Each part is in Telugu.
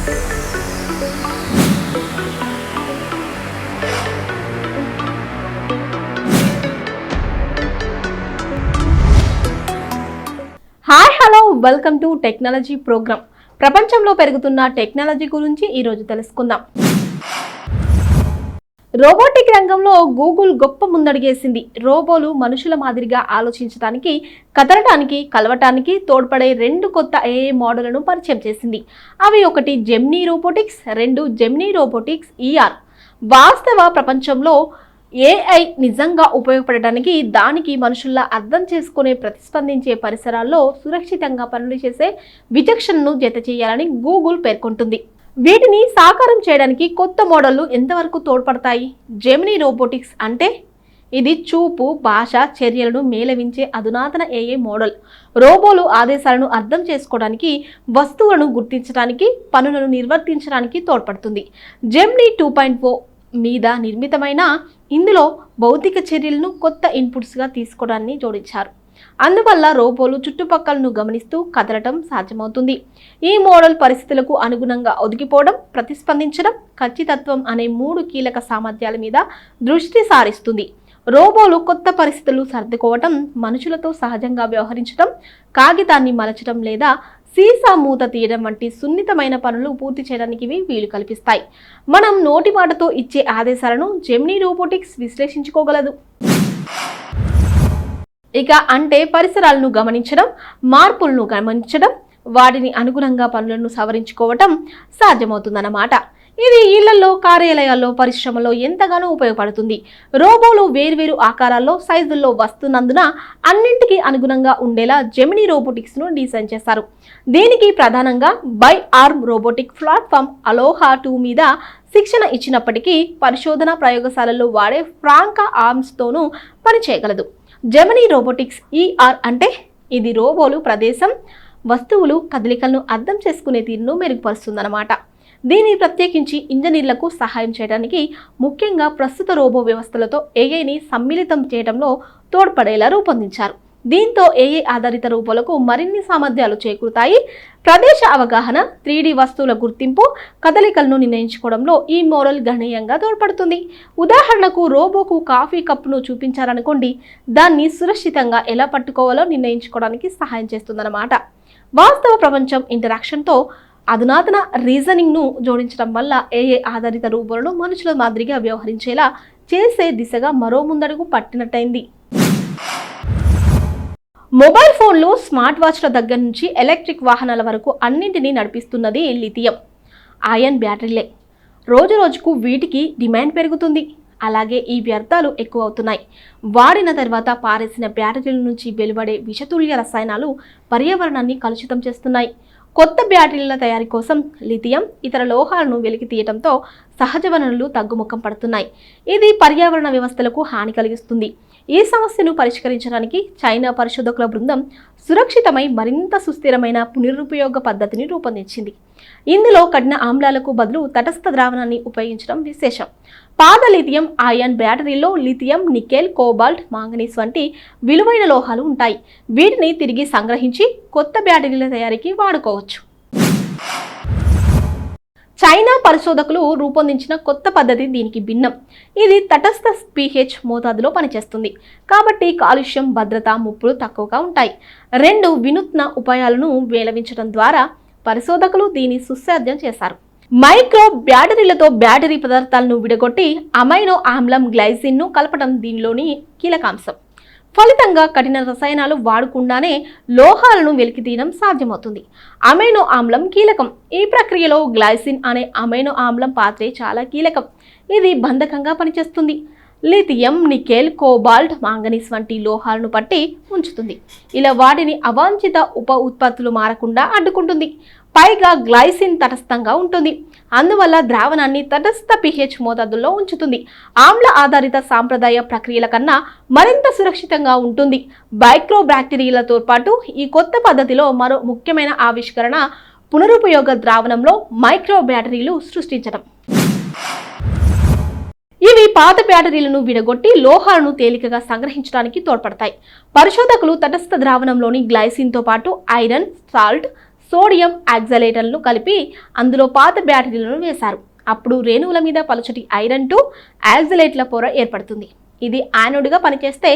Hi hello welcome to technology programme. ప్రపంచంలో పెరుగుతున్న టెక్నాలజీ గురించి ఈరోజు తెలుసుకుందాం. రోబోటిక్ రంగంలో గూగుల్ గొప్ప ముందడుగేసింది. రోబోలు మనుషుల మాదిరిగా ఆలోచించడానికి, కదలటానికి, కలవటానికి తోడ్పడే 2 కొత్త AI మోడళ్లను పరిచయం చేసింది. అవి ఒకటి Gemini robotics, 2 Gemini robotics ER. వాస్తవ ప్రపంచంలో AI నిజంగా ఉపయోగపడటానికి, దానికి మనుషుల్లా అర్థం చేసుకునే, ప్రతిస్పందించే పరిసరాల్లో సురక్షితంగా పనులు చేసే విచక్షణను జత చేయాలని గూగుల్ పేర్కొంటుంది. వీటిని సాకారం చేయడానికి కొత్త మోడళ్లు ఎంతవరకు తోడ్పడతాయి? జెమినీ రోబోటిక్స్ అంటే ఇది చూపు, భాష, చర్యలను మేళవించే అధునాతన AI మోడల్. రోబోలు ఆదేశాలను అర్థం చేసుకోవడానికి, వస్తువులను గుర్తించడానికి, పనులను నిర్వర్తించడానికి తోడ్పడుతుంది. జెమినీ 2.0 మీద నిర్మితమైన ఇందులో భౌతిక చర్యలను కొత్త ఇన్పుట్స్గా తీసుకోవడాన్ని జోడించారు. అందువల్ల రోబోలు చుట్టుపక్కలను గమనిస్తూ కదలటం సాధ్యమవుతుంది. ఈ మోడల్ పరిస్థితులకు అనుగుణంగా ఒదిగిపోవడం, ప్రతిస్పందించడం, ఖచ్చితత్వం అనే 3 కీలక సామర్థ్యాల మీద దృష్టి సారిస్తుంది. రోబోలు కొత్త పరిస్థితులు సర్దుకోవటం, మనుషులతో సహజంగా వ్యవహరించడం, కాగితాన్ని మలచడం లేదా సీసా మూత తీయడం వంటి సున్నితమైన పనులు పూర్తి చేయడానికి ఇవి వీలు కల్పిస్తాయి. మనం నోటి మాటతో ఇచ్చే ఆదేశాలను జెమినీ రోబోటిక్స్ విశ్లేషించుకోగలదు. ఇక అంటే పరిసరాలను గమనించడం, మార్పులను గమనించడం, వాటిని అనుగుణంగా పనులను సవరించుకోవటం సాధ్యమవుతుందన్నమాట. ఇది ఇళ్లలో, కార్యాలయాల్లో, పరిశ్రమలో ఎంతగానో ఉపయోగపడుతుంది. రోబోలు వేర్వేరు ఆకారాల్లో, సైజుల్లో వస్తున్నందున అన్నింటికీ అనుగుణంగా ఉండేలా జెమినీ రోబోటిక్స్ ను డిజైన్ చేశారు. దీనికి ప్రధానంగా బై ఆర్మ్ రోబోటిక్ ప్లాట్ఫామ్ అలోహా 2 మీద శిక్షణ ఇచ్చినప్పటికీ పరిశోధన ప్రయోగశాలల్లో వాడే ఫ్రాంకా ఆర్మ్స్ తోనూ పనిచేయగలదు. జెమినీ రోబోటిక్స్ ER అంటే ఇది రోబోలు ప్రదేశం, వస్తువులు, కదలికలను అర్థం చేసుకునే తీరును మెరుగుపరుస్తుందన్నమాట. దీన్ని ప్రత్యేకించి ఇంజనీర్లకు సహాయం చేయడానికి, ముఖ్యంగా ప్రస్తుత రోబో వ్యవస్థలతో AIని సమ్మిళితం చేయడంలో తోడ్పడేలా రూపొందించారు. దీంతో AI ఆధారిత రోబోలకు మరిన్ని సామర్థ్యాలు చేకూరుతాయి. ప్రదేశ అవగాహన, 3D వస్తువుల గుర్తింపు, కదలికలను నిర్ణయించుకోవడంలో ఈ మోడల్ గణనీయంగా తోడ్పడుతుంది. ఉదాహరణకు రోబోకు కాఫీ కప్పును చూపించారనుకోండి, దాన్ని సురక్షితంగా ఎలా పట్టుకోవాలో నిర్ణయించుకోవడానికి సహాయం చేస్తుందన్నమాట. వాస్తవ ప్రపంచం ఇంటరాక్షన్తో అధునాతన రీజనింగ్ ను జోడించడం వల్ల AI ఆధారిత రోబోలను మనుషుల మాదిరిగా వ్యవహరించేలా చేసే దిశగా మరో ముందడుగు పట్టినట్టయింది. మొబైల్ ఫోన్లు, స్మార్ట్ వాచ్ల దగ్గర నుంచి ఎలక్ట్రిక్ వాహనాల వరకు అన్నింటినీ నడిపిస్తున్నది లిథియం అయాన్ బ్యాటరీలే. రోజు రోజుకు వీటికి డిమాండ్ పెరుగుతుంది. అలాగే ఈ వ్యర్థాలు ఎక్కువ అవుతున్నాయి. వాడిన తర్వాత పారేసిన బ్యాటరీల నుంచి వెలువడే విషతుల్య రసాయనాలు పర్యావరణాన్ని కలుషితం చేస్తున్నాయి. కొత్త బ్యాటరీల తయారీ కోసం లిథియం, ఇతర లోహాలను వెలికి తీయడంతో సహజ వనరులు తగ్గుముఖం పడుతున్నాయి. ఇది పర్యావరణ వ్యవస్థలకు హాని కలిగిస్తుంది. ఈ సమస్యను పరిష్కరించడానికి చైనా పరిశోధకుల బృందం సురక్షితమై మరింత సుస్థిరమైన పునరుపయోగ పద్ధతిని రూపొందించింది. ఇందులో కఠిన ఆమ్లాలకు బదులు తటస్థ ద్రావణాన్ని ఉపయోగించడం విశేషం. పాత లిథియం అయాన్ బ్యాటరీలో లిథియం, నికెల్, కోబాల్ట్, మాంగనీస్ వంటి విలువైన లోహాలు ఉంటాయి. వీటిని తిరిగి సంగ్రహించి కొత్త బ్యాటరీల తయారీకి వాడుకోవచ్చు. చైనా పరిశోధకులు రూపొందించిన కొత్త పద్ధతి దీనికి భిన్నం. ఇది తటస్థ pH మోతాదులో పనిచేస్తుంది. కాబట్టి కాలుష్యం, భద్రత ముప్పులు తక్కువగా ఉంటాయి. 2 వినూత్న ఉపాయాలను మేళవించడం ద్వారా పరిశోధకులు దీన్ని సుసాధ్యం చేశారు. మైక్రో బ్యాటరీలతో బ్యాటరీ పదార్థాలను విడగొట్టి అమైనో ఆమ్లం గ్లైసిన్ ను కలపడం దీనిలోని కీలకాంశం. ఫలితంగా కఠిన రసాయనాలు వాడకుండానే లోహాలను వెలికితీయడం సాధ్యమవుతుంది. అమైనో ఆమ్లం కీలకం. ఈ ప్రక్రియలో గ్లైసిన్ అనే అమైనో ఆమ్లం పాత్రే చాలా కీలకం. ఇది బంధకంగా పనిచేస్తుంది. లిథియం, నికెల్, కోబాల్ట్, మాంగనీస్ వంటి లోహాలను పట్టి ఉంచుతుంది. ఇలా వాటిని అవాంఛిత ఉప ఉత్పత్తులు మారకుండా అడ్డుకుంటుంది. పైగా గ్లైసిన్ తటస్థంగా ఉంటుంది. అందువల్ల ద్రావణాన్ని తటస్థ pH మోతాదుల్లో ఉంచుతుంది. ఆమ్ల ఆధారిత సాంప్రదాయ ప్రక్రియల కన్నా మరింత సురక్షితంగా ఉంటుంది. మైక్రో బ్యాక్టీరియాలతో పాటు ఈ కొత్త పద్ధతిలో మరో ముఖ్యమైన ఆవిష్కరణ పునరుపయోగ ద్రావణంలో మైక్రో బ్యాటరీలు సృష్టించడం. ఇవి పాత బ్యాటరీలను విడగొట్టి లోహాలను తేలికగా సంగ్రహించడానికి తోడ్పడతాయి. పరిశోధకులు తటస్థ ద్రావణంలోని గ్లైసిన్తో పాటు ఐరన్, సాల్ట్, సోడియం ఆక్సలేట్లను కలిపి అందులో పాత బ్యాటరీలను వేశారు. అప్పుడు రేణువుల మీద పలుచటి ఐరన్ టు ఆక్సలేట్ల పొర ఏర్పడుతుంది. ఇది యానోడ్గా పనిచేస్తే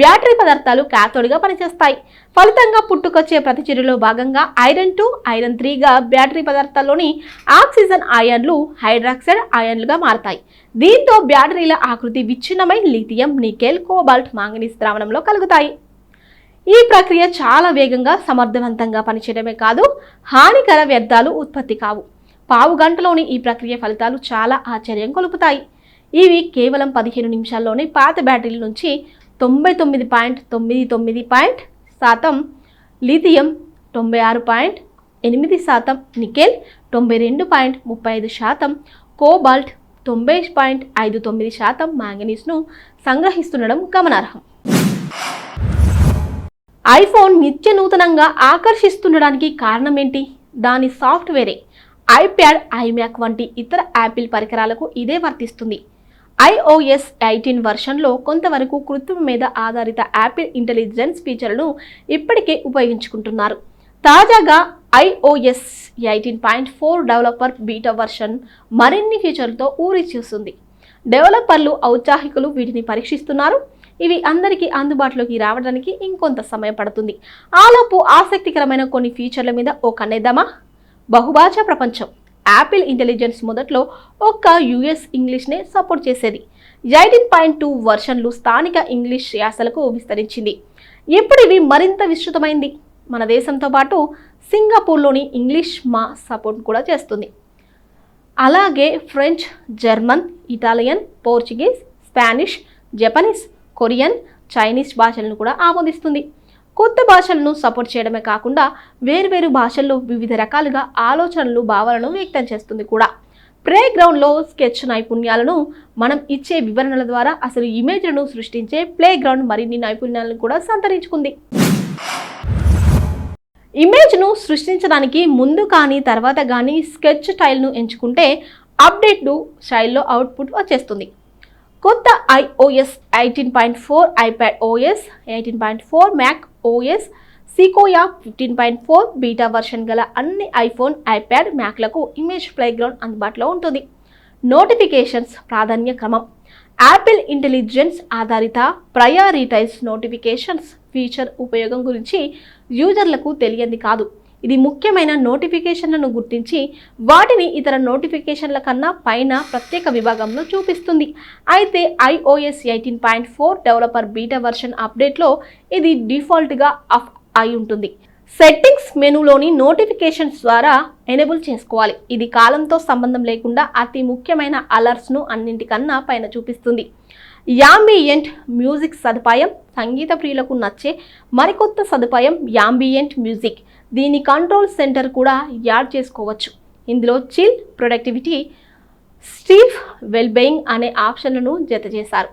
బ్యాటరీ పదార్థాలు క్యాథోడ్గా పనిచేస్తాయి. ఫలితంగా పుట్టుకొచ్చే ప్రతిచర్యలో భాగంగా ఐరన్ 2 ఐరన్ 3గా బ్యాటరీ పదార్థాల్లోని ఆక్సిజన్ అయాన్లు హైడ్రాక్సైడ్ అయాన్లుగా మారతాయి. దీంతో బ్యాటరీల ఆకృతి విచ్ఛిన్నమై లిథియం, నికెల్, కోబాల్ట్, మాంగనీస్ ద్రావణంలో కలుగుతాయి. ఈ ప్రక్రియ చాలా వేగంగా సమర్థవంతంగా పనిచేయడమే కాదు, హానికర వ్యర్థాలు ఉత్పత్తి కావు. పావు గంటలోని ఈ ప్రక్రియ ఫలితాలు చాలా ఆశ్చర్యం కొలుపుతాయి. ఇవి కేవలం 15 నిమిషాల్లోనే పాత బ్యాటరీల నుంచి 99.99% లిథియం, 96.8% నికెల్, 92.35% కోబాల్ట్, 90.59% మాంగనీస్ను సంగ్రహిస్తుండడం గమనార్హం. ఐఫోన్ నిత్య నూతనంగా ఆకర్షిస్తుండడానికి కారణం ఏంటి? దాని సాఫ్ట్వేరే. ఐప్యాడ్, ఐమ్యాక్ వంటి ఇతర యాపిల్ పరికరాలకు ఇదే వర్తిస్తుంది. iOS 18 వర్షన్లో కొంతవరకు కృత్రిమ మీద ఆధారిత యాపిల్ ఇంటెలిజెన్స్ ఫీచర్లను ఇప్పటికే ఉపయోగించుకుంటున్నారు. తాజాగా iOS 18.4 డెవలపర్ బీటా వర్షన్ మరిన్ని ఫీచర్లతో ఊరి చూస్తుంది. డెవలపర్లు, ఔత్సాహికులు వీటిని పరీక్షిస్తున్నారు. ఇవి అందరికీ అందుబాటులోకి రావడానికి ఇంకొంత సమయం పడుతుంది. ఆలోపు ఆసక్తికరమైన కొన్ని ఫీచర్ల మీద ఓ కన్నేద్దామా? బహుభాషా ప్రపంచం. యాపిల్ ఇంటెలిజెన్స్ మొదట్లో ఒక్క యుఎస్ ఇంగ్లీష్నే సపోర్ట్ చేసేది. 18.2 వర్షన్లు స్థానిక ఇంగ్లీష్ యాసలకు విస్తరించింది. ఇప్పుడు ఇవి మరింత విస్తృతమైంది. మన దేశంతో పాటు సింగపూర్లోని ఇంగ్లీష్ మా సపోర్ట్ కూడా చేస్తుంది. అలాగే French, German, Italian, Portuguese, Spanish, Japanese, Korean, Chinese భాషలను కూడా ఆమోదిస్తుంది. కొత్త భాషలను సపోర్ట్ చేయడమే కాకుండా వేర్వేరు భాషల్లో వివిధ రకాలుగా ఆలోచనలు, భావాలను వ్యక్తం చేస్తుంది కూడా. ప్లే గ్రౌండ్లో స్కెచ్ నైపుణ్యాలను మనం ఇచ్చే వివరణల ద్వారా అసలు ఇమేజ్లను సృష్టించే ప్లే గ్రౌండ్ మరిన్ని నైపుణ్యాలను కూడా సంతరించుకుంది. ఇమేజ్ను సృష్టించడానికి ముందు కానీ తర్వాత కానీ స్కెచ్ స్టైల్ను ఎంచుకుంటే అప్డేట్ను స్టైల్లో అవుట్పుట్ వచ్చేస్తుంది. కొత్త iOS 18.4, iPad OS 18.4, Mac OS, Sequoia 15.4 beta version గల అన్ని ఐఫోన్, ఐప్యాడ్, మ్యాక్లకు ఇమేజ్ ప్లేగ్రౌండ్ అందుబాటులో ఉంటుంది. నోటిఫికేషన్స్ ప్రాధాన్య క్రమం. యాపిల్ ఇంటెలిజెన్స్ ఆధారిత ప్రయారిటైజ్ నోటిఫికేషన్స్ ఫీచర్ ఉపయోగం గురించి యూజర్లకు తెలియంది కాదు. ఇది ముఖ్యమైన నోటిఫికేషన్లను గుర్తించి వాటిని ఇతర నోటిఫికేషన్ల కన్నా పైన ప్రత్యేక విభాగంలో చూపిస్తుంది. అయితే iOS 18.4 డెవలపర్ బీటా వర్షన్ అప్డేట్లో ఇది డిఫాల్ట్గా ఆఫ్ అయి ఉంటుంది. సెట్టింగ్స్ మెనూలోని నోటిఫికేషన్స్ ద్వారా ఎనేబుల్ చేసుకోవాలి. ఇది కాలంతో సంబంధం లేకుండా అతి ముఖ్యమైన అలర్ట్స్ను అన్నింటికన్నా పైన చూపిస్తుంది. యాంబియంట్ మ్యూజిక్ సదుపాయం. సంగీత ప్రియులకు నచ్చే మరికొత్త సదుపాయం యాంబియంట్ మ్యూజిక్. దీని కంట్రోల్ సెంటర్ కూడా యాడ్ చేసుకోవచ్చు. ఇందులో చిల్, ప్రొడక్టివిటీ, స్లీప్, వెల్బెయింగ్ అనే ఆప్షన్లను జత చేశారు.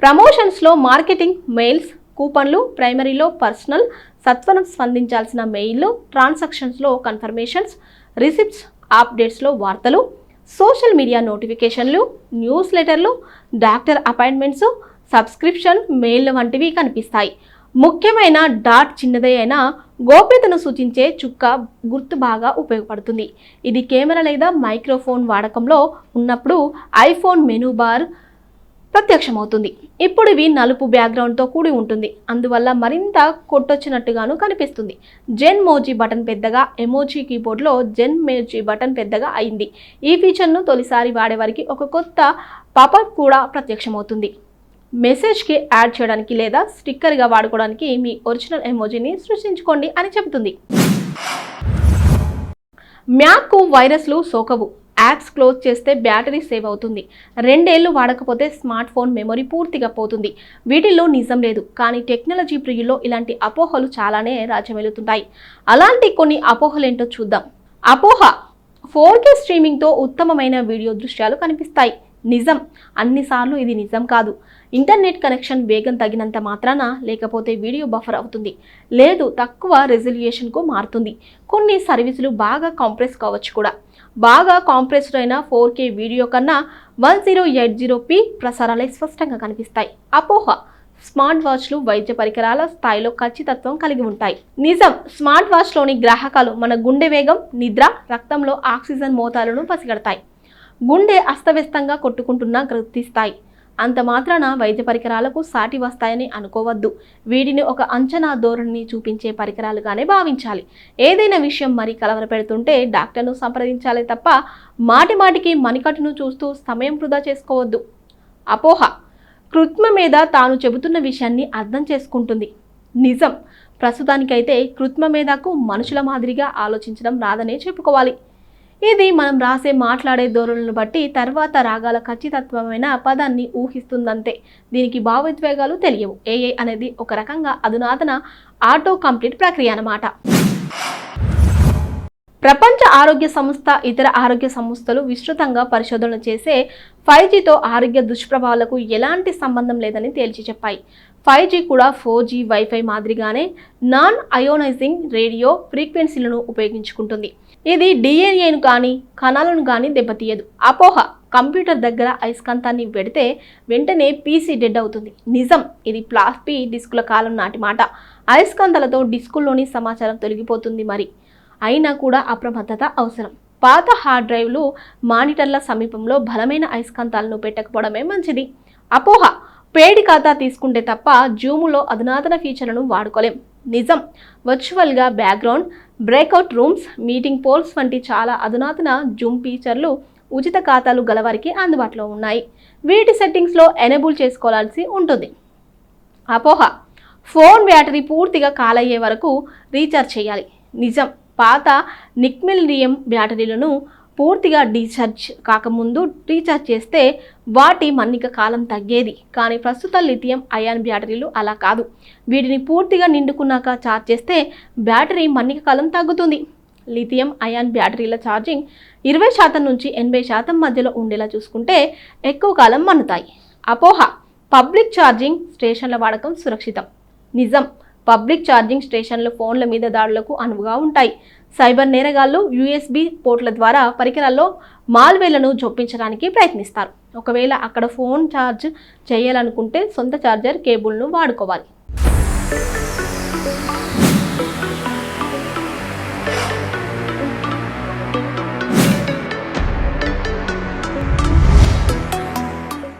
ప్రమోషన్స్లో మార్కెటింగ్, మెయిల్స్, కూపన్లు, ప్రైమరీలో పర్సనల్, సత్వరం స్పందించాల్సిన మెయిల్లు, ట్రాన్సాక్షన్స్లో కన్ఫర్మేషన్స్, రిసిప్ట్స్, అప్డేట్స్లో వార్తలు, సోషల్ మీడియా నోటిఫికేషన్లు, న్యూస్ లెటర్లు, డాక్టర్ అపాయింట్మెంట్స్, సబ్స్క్రిప్షన్, మెయిల్ వంటివి కనిపిస్తాయి. ముఖ్యమైన డాట్ చిన్నదే అయినా గోప్యతను సూచించే చుక్క గుర్తు బాగా ఉపయోగపడుతుంది. ఇది కెమెరా లేదా మైక్రోఫోన్ వాడకంలో ఉన్నప్పుడు ఐఫోన్ మెనూ బార్ ప్రత్యక్షమవుతుంది. ఇప్పుడు ఇవి నలుపు బ్యాక్గ్రౌండ్తో కూడి ఉంటుంది. అందువల్ల మరింత కొట్టొచ్చినట్టుగాను కనిపిస్తుంది. జెన్ మోజీ బటన్ పెద్దగా, ఎమోజీ కీబోర్డ్లో జెన్ మోజీ బటన్ పెద్దగా అయింది. ఈ ఫీచర్ను తొలిసారి వాడేవారికి ఒక కొత్త పాపప్ కూడా ప్రత్యక్షమవుతుంది. మెసేజ్కి యాడ్ చేయడానికి లేదా స్టిక్కర్గా వాడుకోవడానికి మీ ఒరిజినల్ ఎమోజీని సృష్టించుకోండి అని చెబుతుంది. మ్యాక్కు వైరస్లు సోకవు. యాప్స్ క్లోజ్ చేస్తే బ్యాటరీ సేవ్ అవుతుంది. 2 ఏళ్లు వాడకపోతే స్మార్ట్ ఫోన్ మెమొరీ పూర్తిగా పోతుంది. వీటిల్లో నిజం లేదు. కానీ టెక్నాలజీ ప్రియుల్లో ఇలాంటి అపోహలు చాలానే రాజ్యమేలుతుంటాయి. అలాంటి కొన్ని అపోహలేంటో చూద్దాం. అపోహ: 4K స్ట్రీమింగ్తో ఉత్తమమైన వీడియో దృశ్యాలు కనిపిస్తాయి. నిజం. అన్నిసార్లు ఇది నిజం కాదు. ఇంటర్నెట్ కనెక్షన్ వేగం తగినంత మాత్రాన లేకపోతే వీడియో బఫర్ అవుతుంది, లేదు తక్కువ రెజల్యూషన్కు మారుతుంది. కొన్ని సర్వీసులు బాగా కాంప్రెస్ కావచ్చు కూడా. బాగా కాంప్రెస్డ్ అయిన 4K వీడియో కన్నా 1080p ప్రసారాలే స్పష్టంగా కనిపిస్తాయి. అపోహ: స్మార్ట్ వాచ్లు వైద్య పరికరాల స్థాయిలో ఖచ్చితత్వం కలిగి ఉంటాయి. నిజం, స్మార్ట్ వాచ్లోని గ్రాహకాలు మన గుండె వేగం, నిద్ర, రక్తంలో ఆక్సిజన్ మోతాదులను పసిగడతాయి. గుండె అస్తవ్యస్తంగా కొట్టుకుంటున్నా గుర్తిస్తాయి. అంత మాత్రాన వైద్య పరికరాలకు సాటి వస్తాయని అనుకోవద్దు. వీటిని ఒక అంచనా ధోరణిని చూపించే పరికరాలుగానే భావించాలి. ఏదైనా విషయం మరీ కలవరపెడుతుంటే డాక్టర్ను సంప్రదించాలి తప్ప మాటిమాటికి మణికట్టును చూస్తూ సమయం వృధా చేసుకోవద్దు. అపోహ: కృత్రిమ మీద తాను చెబుతున్న విషయాన్ని అర్థం చేసుకుంటుంది. నిజం, ప్రస్తుతానికైతే కృత్రిమ మీదకు మనుషుల మాదిరిగా ఆలోచించడం రాదనే చెప్పుకోవాలి. ఇది మనం రాసే మాట్లాడే ధోరణులను బట్టి తర్వాత రాగాల ఖచ్చితత్వమైన పదాన్ని ఊహిస్తుందంతే. దీనికి భావోద్వేగాలు తెలియవు. ఏఐ అనేది ఒక రకంగా అధునాతన ఆటో కంప్లీట్ ప్రక్రియ అన్నమాట. ప్రపంచ ఆరోగ్య సంస్థ, ఇతర ఆరోగ్య సంస్థలు విస్తృతంగా పరిశోధనలు చేసే 5Gతో ఆరోగ్య దుష్ప్రభావాలకు ఎలాంటి సంబంధం లేదని తేల్చి చెప్పాయి. 5G కూడా 4G, వైఫై మాదిరిగానే నాన్ అయోనైజింగ్ రేడియో ఫ్రీక్వెన్సీలను ఉపయోగించుకుంటుంది. ఇది డిఎన్ఏను కానీ కణాలను కానీ దెబ్బతీయదు. అపోహ: కంప్యూటర్ దగ్గర అయస్కాంతాన్ని పెడితే వెంటనే పీసీ డెడ్ అవుతుంది. నిజం, ఇది ఫ్లాపీ డిస్కుల కాలం నాటి మాట. అయస్కాంతాలతో డిస్కుల్లోని సమాచారం తొలగిపోతుంది. మరి అయినా కూడా అప్రమత్తత అవసరం. పాత హార్డ్ డ్రైవ్లు, మానిటర్ల సమీపంలో బలమైన అయస్కాంతాలను పెట్టకపోవడమే మంచిది. అపోహ: పేడి ఖాతా తీసుకుంటే తప్ప జూములో అధునాతన ఫీచర్లను వాడుకోలేం. నిజం, వర్చువల్గా background, breakout rooms, meeting polls వంటి చాలా అధునాతన జూమ్ ఫీచర్లు ఉచిత ఖాతాలు గలవారికి అందుబాటులో ఉన్నాయి. వీటి సెట్టింగ్స్లో ఎనేబుల్ చేసుకోవాల్సి ఉంటుంది. అపోహ: ఫోన్ బ్యాటరీ పూర్తిగా కాలయ్యే వరకు రీఛార్జ్ చేయాలి. నిజం, పాత నిక్మెల్డియం బ్యాటరీలను పూర్తిగా డీఛార్జ్ కాకముందు రీఛార్జ్ చేస్తే వాటి మన్నిక కాలం తగ్గేది. కానీ ప్రస్తుత లిథియం అయాన్ బ్యాటరీలు అలా కాదు. వీటిని పూర్తిగా నిండుకున్నాక ఛార్జ్ చేస్తే బ్యాటరీ మన్నిక కాలం తగ్గుతుంది. లిథియం అయాన్ బ్యాటరీల ఛార్జింగ్ 20% నుంచి 80% మధ్యలో ఉండేలా చూసుకుంటే ఎక్కువ కాలం మన్నుతాయి. అపోహ: పబ్లిక్ ఛార్జింగ్ స్టేషన్ల వాడకం సురక్షితం. నిజం, పబ్లిక్ ఛార్జింగ్ స్టేషన్లు ఫోన్ల మీద దాడులకు అనువుగా ఉంటాయి. సైబర్ నేరగాళ్లు USB పోర్ట్ల ద్వారా పరికరాల్లో మాల్వేర్లను జొప్పించడానికి ప్రయత్నిస్తారు. ఒకవేళ అక్కడ ఫోన్ ఛార్జ్ చేయాలనుకుంటే సొంత ఛార్జర్ కేబుల్ను వాడుకోవాలి.